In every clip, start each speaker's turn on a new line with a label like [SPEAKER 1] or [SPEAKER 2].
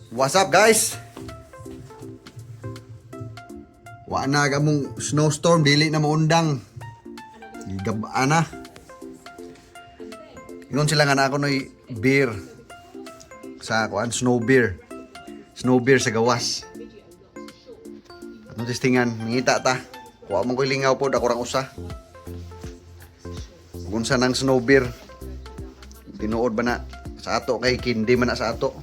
[SPEAKER 1] What's up guys? Wa na gamong snowstorm, dili na maundang. Gigabaan na. Ingon sila nga na ako noy beer sa kuan, snow beer. Snow beer sa gawas. Ano testingan, mangita ta. Wa man koy lingaw pod ako rang usa. Kung sa nang snow beer. Tinuod ba na sa ato kay kindi man na sa ato.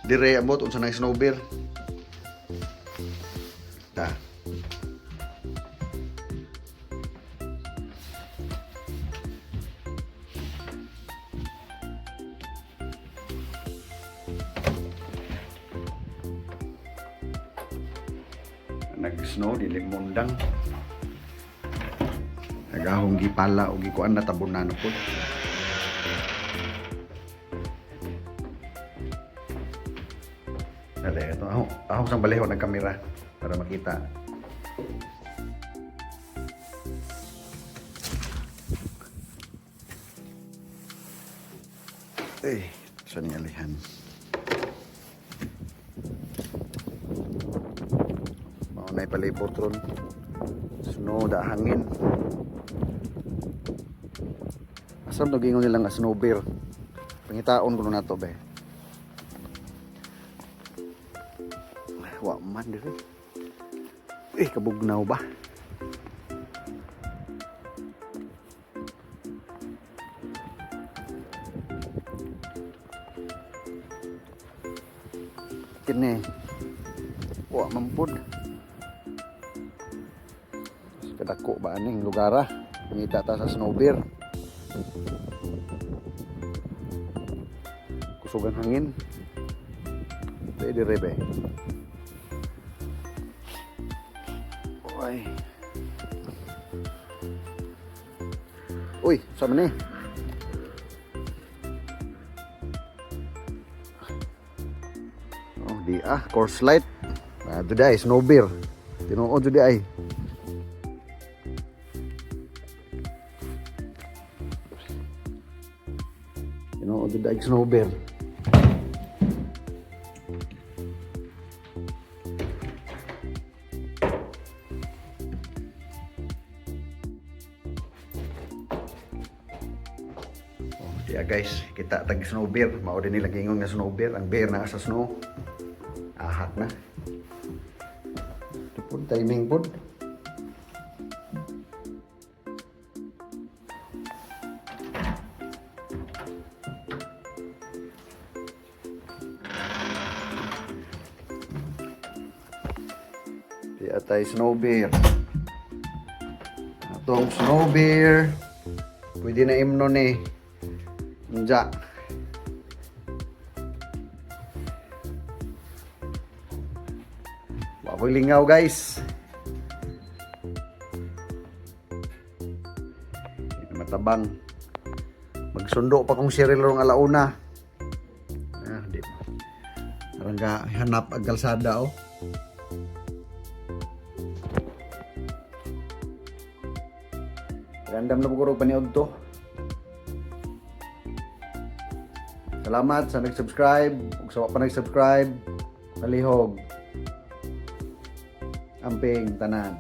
[SPEAKER 1] Dire abot unsa nang snow beer. Ta. Nag-snow dili mundang. Nagahong gipala o gikuan na tabunan po. Dali, ito ako sang baliho ng kamera para makita. Saan yung alihan? Maunay palibot ron. Snow da hangin. Asam to gingon nila nga snow beer. Pangitaon ko na to be. Wa man dire. Kabugnaw ba? Kini. Wa mampud. Kadako ba aning lugar pangita ta sa snow beer. Kusugan hangin. Pwede rebe. Ay. Uy, sama ni. Oh, di course light. Ito di ay, snow beer. Tinuod di ay. Tinuod di ay snow beer. Ya guys, kita tag snow beer, mao din nila gingon nga snow beer, ang beer na sa snow. Ahak na. Ito po, timing po. Di atay snow beer. Atong snow beer. Pwede na imno ni. Nja. Wakoy lingaw guys. Matabang. Magsundo pa kong Cheryl rong alauna. Di. Parang ka hanap ang kalsada oh. Random na pagurog paniod to. Salamat sa nag-subscribe. Kung sa pa nag-subscribe, palihog. Amping tanan.